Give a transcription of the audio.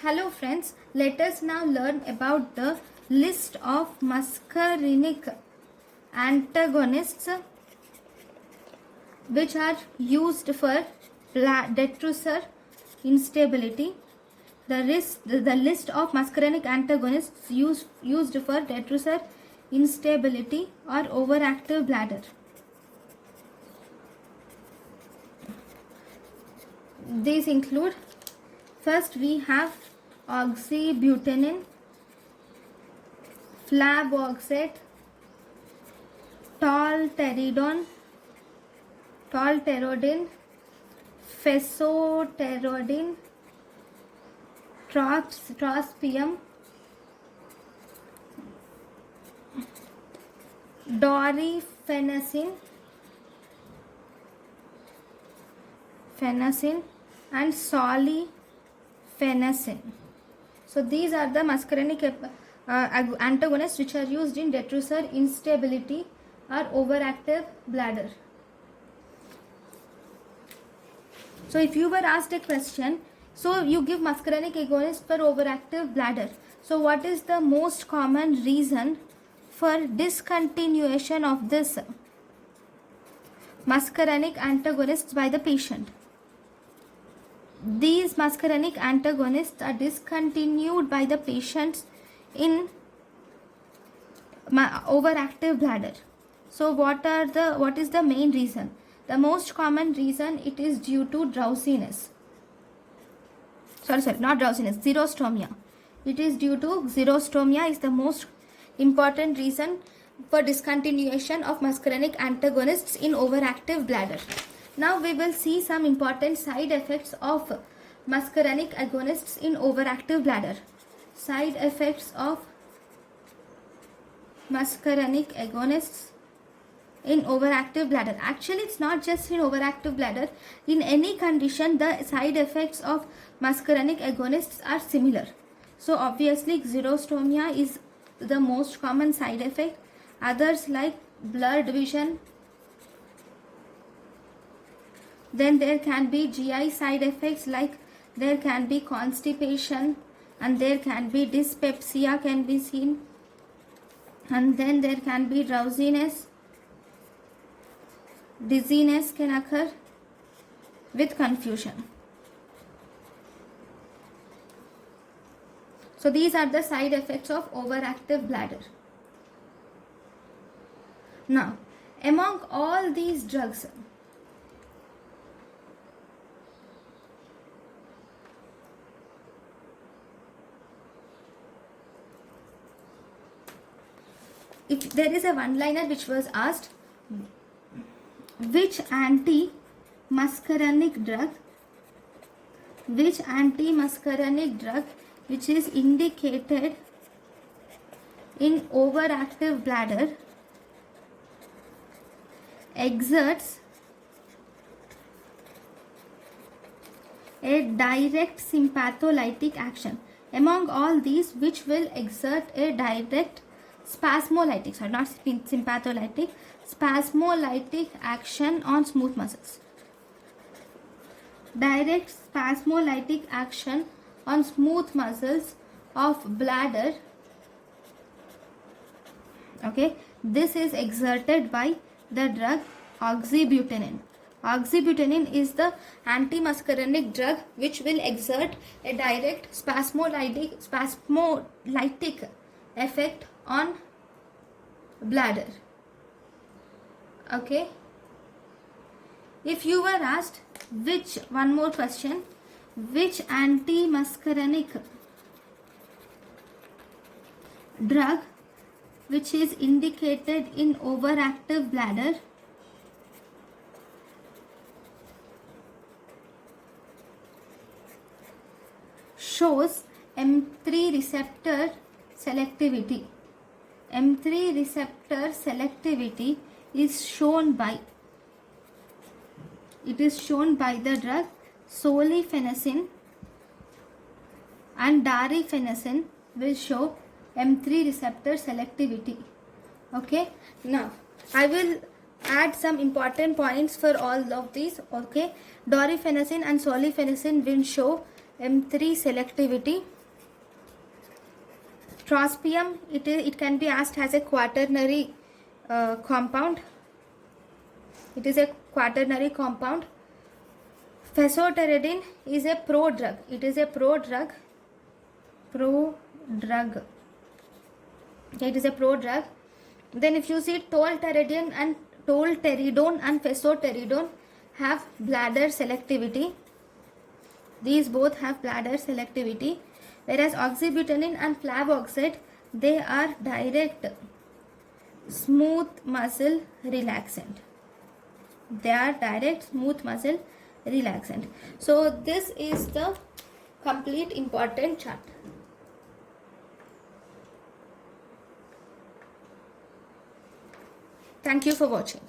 Hello friends, let us now learn about the list of muscarinic antagonists which are used for detrusor instability. The list of muscarinic antagonists used for detrusor instability or overactive bladder. These include, first we have oxybutynin, flaboxate, tolterodine, fesoterodine, trospium, dorifenacin, and solifenacin. So these are the muscarinic antagonists which are used in detrusor instability or overactive bladder. So if you were asked a question, so you give muscarinic agonist for overactive bladder. So what is the most common reason for discontinuation of this muscarinic antagonists by the patient? These muscarinic antagonists are discontinued by the patients in overactive bladder. So what is the main reason? The most common reason, it is due to drowsiness. Not drowsiness, xerostomia. It is due to xerostomia is the most important reason for discontinuation of muscarinic antagonists in overactive bladder. Now we will see some important side effects of muscarinic agonists in overactive bladder. Side effects of muscarinic agonists in overactive bladder. Actually, it's not just in overactive bladder. In any condition, the side effects of muscarinic agonists are similar. So obviously, xerostomia is the most common side effect. Others like blurred vision. Then there can be GI side effects, like there can be constipation and there can be dyspepsia can be seen. And then there can be drowsiness. Dizziness can occur with confusion. So these are the side effects of overactive bladder. Now, among all these drugs, if there is a one-liner which was asked, which anti-muscarinic drug which is indicated in overactive bladder exerts a direct sympatholytic action? Among all these, which will exert a direct spasmolytic, spasmolytic action on smooth muscles? Direct spasmolytic action on smooth muscles of bladder. Okay, this is exerted by the drug oxybutynin. Oxybutynin is the antimuscarinic drug which will exert a direct spasmolytic effect on bladder. Okay, if you were asked which antimuscarinic drug which is indicated in overactive bladder, shows M3 receptor selectivity. M3 receptor selectivity is shown by the drug solifenacin, and darifenacin will show M3 receptor selectivity. Okay, now I will add some important points for all of these. Okay, dorifenacin and solifenacin will show M3 selectivity. Trospium, it can be asked as a quaternary compound. It is a quaternary compound. Fesoterodine is a prodrug. It is a prodrug. It is a prodrug. Then if you see tolterodine and fesoterodine have bladder selectivity. These both have bladder selectivity. Whereas oxybutynin and flavoxide, they are direct smooth muscle relaxant. They are direct smooth muscle relaxant. So this is the complete important chart. Thank you for watching.